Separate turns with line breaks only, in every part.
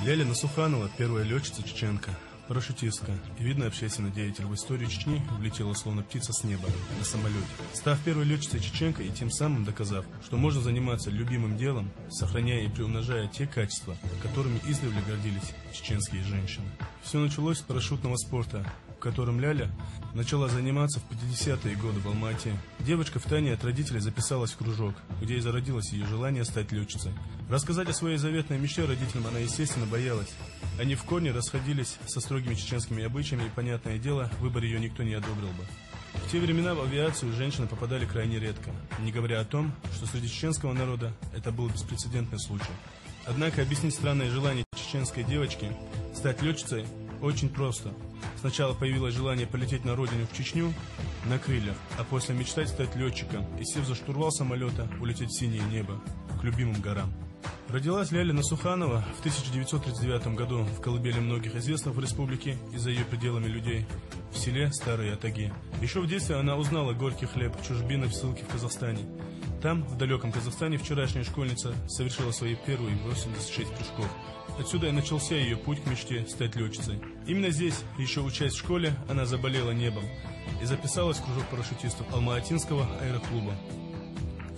Ляля Насуханова, первая летчица-чеченка, парашютистка и видный общественный деятель в историю Чечни, влетела словно птица с неба на самолете, став первой летчицей-чеченкой и тем самым доказав, что можно заниматься любимым делом, сохраняя и приумножая те качества, которыми издревле гордились чеченские женщины. Все началось с парашютного спорта, в котором Ляля начала заниматься в 50-е годы в Алма-Ате. Девочка втайне от родителей записалась в кружок, где и зародилось ее желание стать летчицей. Рассказать о своей заветной мечте родителям она, естественно, боялась. Они в корне расходились со строгими чеченскими обычаями, и, понятное дело, выбор ее никто не одобрил бы. В те времена в авиацию женщины попадали крайне редко, не говоря о том, что среди чеченского народа это был беспрецедентный случай. Однако объяснить странное желание чеченской девочки стать летчицей очень просто. Сначала появилось желание полететь на родину в Чечню на крыльях, а после мечтать стать летчиком и, сев за штурвал самолета, улететь в синее небо, к любимым горам. Родилась Ляля Насуханова в 1939 году в колыбели многих известных в республике и за ее пределами людей, в селе Старые Атаги. Еще в детстве она узнала горький хлеб, чужбины в ссылке в Казахстане. Там, в далеком Казахстане, вчерашняя школьница совершила свои первые 86 прыжков. Отсюда и начался ее путь к мечте стать летчицей. Именно здесь, еще учась в школе, она заболела небом и записалась в кружок парашютистов Алма-Атинского аэроклуба.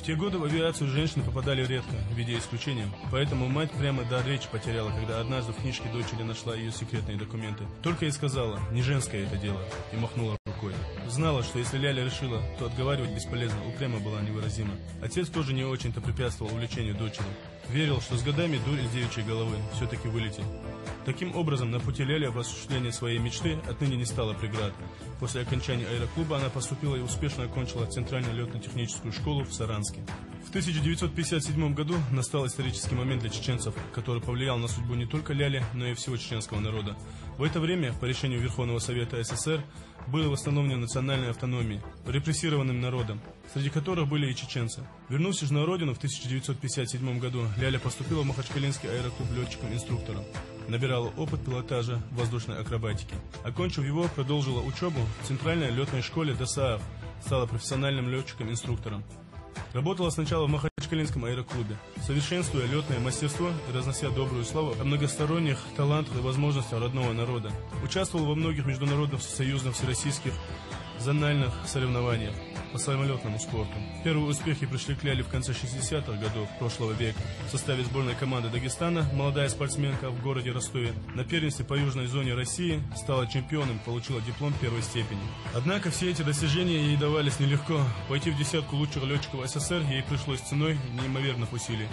В те годы в авиацию женщины попадали редко, в виде исключения, поэтому мать прямо дар речи потеряла, когда однажды в книжке дочери нашла ее секретные документы. Только и сказала: «Не женское это дело», и махнула рукой. Знала, что если Ляля решила, то отговаривать бесполезно, упрямо была невыразима. Отец тоже не очень-то препятствовал увлечению дочери. Верил, что с годами дурь из девичьей головы все-таки вылетит. Таким образом, на пути Ляли в осуществлении своей мечты отныне не стало преград. После окончания аэроклуба она поступила и успешно окончила Центральную летно-техническую школу в Саранске. В 1957 году настал исторический момент для чеченцев, который повлиял на судьбу не только Ляли, но и всего чеченского народа. В это время, по решению Верховного Совета СССР, было восстановлено национальной автономией репрессированным народом, среди которых были и чеченцы. Вернувшись на родину в 1957 году, Ляля поступила в Махачкалинский аэроклуб летчиком-инструктором. Набирала опыт пилотажа воздушной акробатики. Окончив его, продолжила учебу в Центральной летной школе ДОСААФ, стала профессиональным летчиком-инструктором. Работала сначала в Махачкалинском аэроклубе, совершенствуя летное мастерство и разнося добрую славу о многосторонних талантах и возможностях родного народа. Участвовала во многих международных всесоюзных, всероссийских зональных соревнованиях по самолетному спорту. Первые успехи пришли к Ляле в конце 60-х годов прошлого века. В составе сборной команды Дагестана молодая спортсменка в городе Ростове на первенстве по южной зоне России стала чемпионом, получила диплом первой степени. Однако все эти достижения ей давались нелегко. Войти в десятку лучших летчиков СССР ей пришлось ценой неимоверных усилий.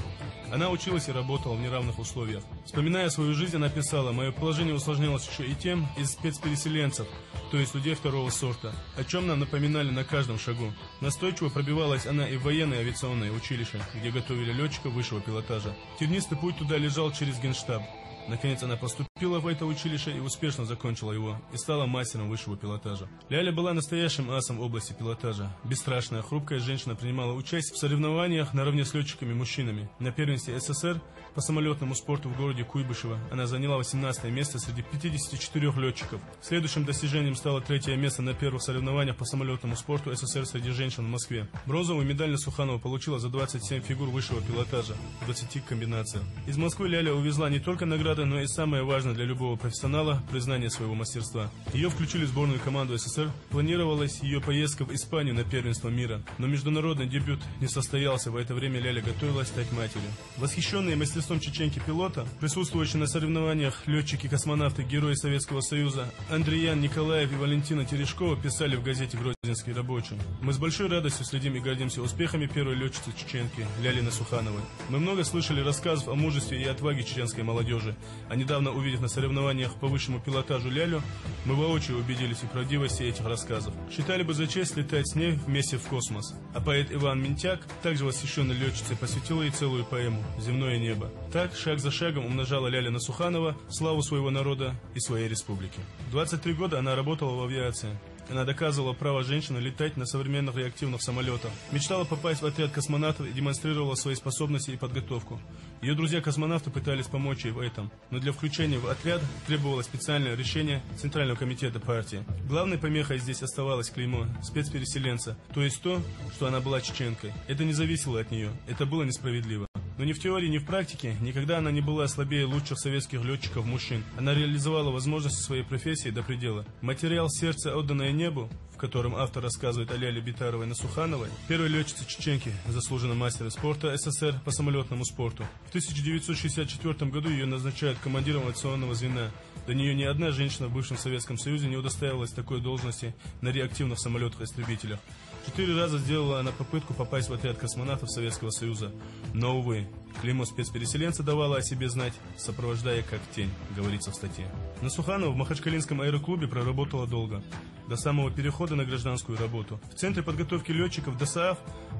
Она училась и работала в неравных условиях. Вспоминая свою жизнь, она писала: «Мое положение усложнялось еще и тем из спецпереселенцев, то есть людей второго сорта, о чем нам напоминали на каждом шагу. Настойчиво пробивалась она и в военное авиационное училище, где готовили летчиков высшего пилотажа. Тернистый путь туда лежал через Генштаб. Наконец она поступила в это училище и успешно закончила его, и стала мастером высшего пилотажа. Ляля была настоящим асом в области пилотажа. Бесстрашная, хрупкая женщина принимала участие в соревнованиях наравне с летчиками-мужчинами. На первенстве СССР по самолетному спорту в городе Куйбышево она заняла 18 место среди 54 летчиков. Следующим достижением стало 3-е место на первых соревнованиях по самолетному спорту СССР среди женщин в Москве. Бронзовую медаль Насуханова получила за 27 фигур высшего пилотажа в 20 комбинациях. Из Москвы Ляля увезла не только награды, но и самое важное для любого профессионала – признание своего мастерства. Ее включили в сборную команду СССР. Планировалась ее поездка в Испанию на первенство мира, но международный дебют не состоялся. В это время Ляля готовилась стать матерью. Восхищенные мастерством чеченки-пилота, присутствующие на соревнованиях летчики-космонавты, герои Советского Союза Андриян Николаев и Валентина Терешкова писали в газете «Гродненский рабочий»: «Мы с большой радостью следим и гордимся успехами первой летчицы-чеченки Ляли Насухановой. Мы много слышали рассказов о мужестве и отваге чеченской молодежи. А недавно, увидев на соревнованиях по высшему пилотажу Лялю, мы воочию убедились в правдивости этих рассказов. Считали бы за честь летать с ней вместе в космос». А поэт Иван Минтяк, также восхищенный летчицей, посвятил ей целую поэму «Земное небо». Так, шаг за шагом умножала Ляля Насуханова славу своего народа и своей республики. В 23 года она работала в авиации. Она доказывала право женщины летать на современных реактивных самолетах. Мечтала попасть в отряд космонавтов и демонстрировала свои способности и подготовку. Ее друзья-космонавты пытались помочь ей в этом, но для включения в отряд требовалось специальное решение Центрального комитета партии. Главной помехой здесь оставалось клеймо спецпереселенца, то есть то, что она была чеченкой. Это не зависело от нее, это было несправедливо. Но ни в теории, ни в практике никогда она не была слабее лучших советских летчиков-мужчин. Она реализовала возможности своей профессии до предела. Материал «Сердце, отданное небу», в котором автор рассказывает о Ляле Битаровой Насухановой, первой летчице чеченки, заслуженном мастере спорта СССР по самолетному спорту. В 1964 году ее назначают командиром авиационного звена. До нее ни одна женщина в бывшем Советском Союзе не удостаивалась такой должности на реактивных самолетах-истребителях. 4 раза сделала она попытку попасть в отряд космонавтов Советского Союза. Но, увы, клеймо спецпереселенца давала о себе знать, сопровождая как тень, говорится в статье. Насуханова в Махачкалинском аэроклубе проработала долго, до самого перехода на гражданскую работу. В Центре подготовки летчиков ДСААФ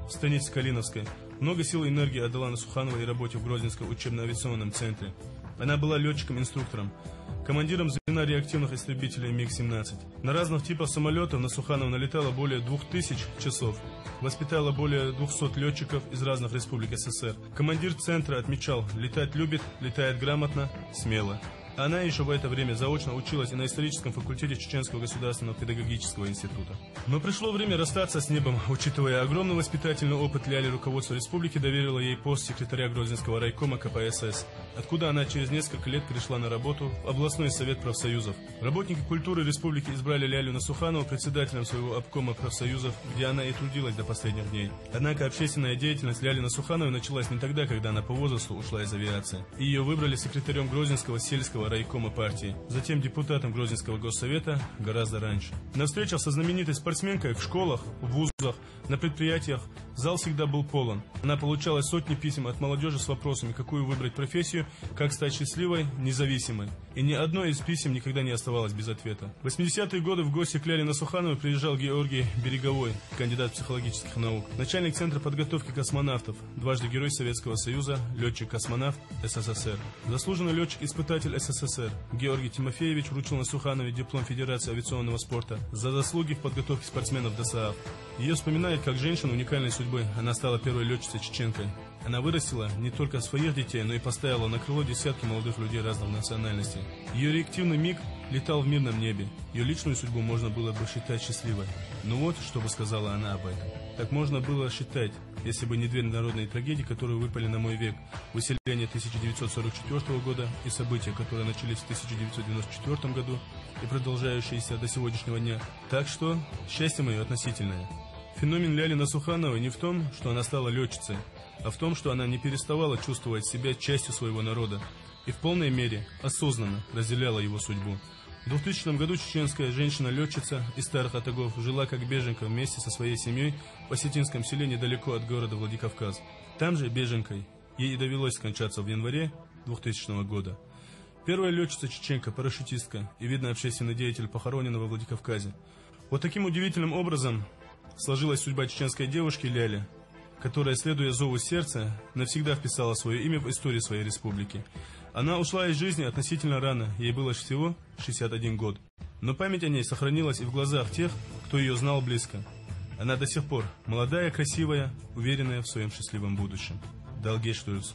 в станице Калиновской много сил и энергии отдала Насуханова и работе в Грозненском учебно-авиационном центре. Она была летчиком-инструктором, командиром звена реактивных истребителей МиГ-17. На разных типах самолетов Насуханова налетала более 2000 часов, воспитала более 200 летчиков из разных республик СССР. Командир центра отмечал: летать любит, летает грамотно, смело. Она еще в это время заочно училась и на историческом факультете Чеченского государственного педагогического института. Но пришло время расстаться с небом. Учитывая огромный воспитательный опыт Ляли, руководство республики доверило ей пост секретаря Грозненского райкома КПСС, откуда она через несколько лет перешла на работу в областной совет профсоюзов. Работники культуры республики избрали Лялю Насуханову председателем своего обкома профсоюзов, где она и трудилась до последних дней. Однако общественная деятельность Ляли Насухановой началась не тогда, когда она по возрасту ушла из авиации. И ее выбрали секретарем Грозненского сельского райкома партии, затем депутатом Грозненского госсовета гораздо раньше. На встречах со знаменитой спортсменкой в школах, в вузах, на предприятиях зал всегда был полон. Она получала сотни писем от молодежи с вопросами, какую выбрать профессию, как стать счастливой, независимой. И ни одно из писем никогда не оставалось без ответа. В 80-е годы в гости к Ляле Насухановой приезжал Георгий Береговой, кандидат психологических наук, начальник Центра подготовки космонавтов, дважды Герой Советского Союза, летчик-космонавт СССР. Заслуженный летчик-испытатель СССР Георгий Тимофеевич вручил Насухановой диплом Федерации авиационного спорта за заслуги в подготовке спортсменов ДСААФ. Ее вспоминают как женщину уникальной судьбы. Она стала первой летчицей-чеченкой. Она вырастила не только своих детей, но и поставила на крыло десятки молодых людей разных национальностей. Ее реактивный МиГ летал в мирном небе. Ее личную судьбу можно было бы считать счастливой. Но вот, что бы сказала она об этом. Так можно было считать, если бы не две народные трагедии, которые выпали на мой век. Выселение 1944 года и события, которые начались в 1994 году и продолжающиеся до сегодняшнего дня. Так что счастье мое относительное. Феномен Ляли Насухановой не в том, что она стала летчицей, а в том, что она не переставала чувствовать себя частью своего народа и в полной мере осознанно разделяла его судьбу. В 2000 году чеченская женщина-летчица из Старых Атагов жила как беженка вместе со своей семьей в осетинском селе недалеко от города Владикавказ. Там же беженкой ей и довелось скончаться в январе 2000 года. Первая летчица-чеченка, парашютистка и видный общественный деятель похоронена во Владикавказе. Вот таким удивительным образом сложилась судьба чеченской девушки Ляли, которая, следуя зову сердца, навсегда вписала свое имя в историю своей республики. Она ушла из жизни относительно рано, ей было всего 61 год. Но память о ней сохранилась и в глазах тех, кто ее знал близко. Она до сих пор молодая, красивая, уверенная в своем счастливом будущем. Далгештуюс.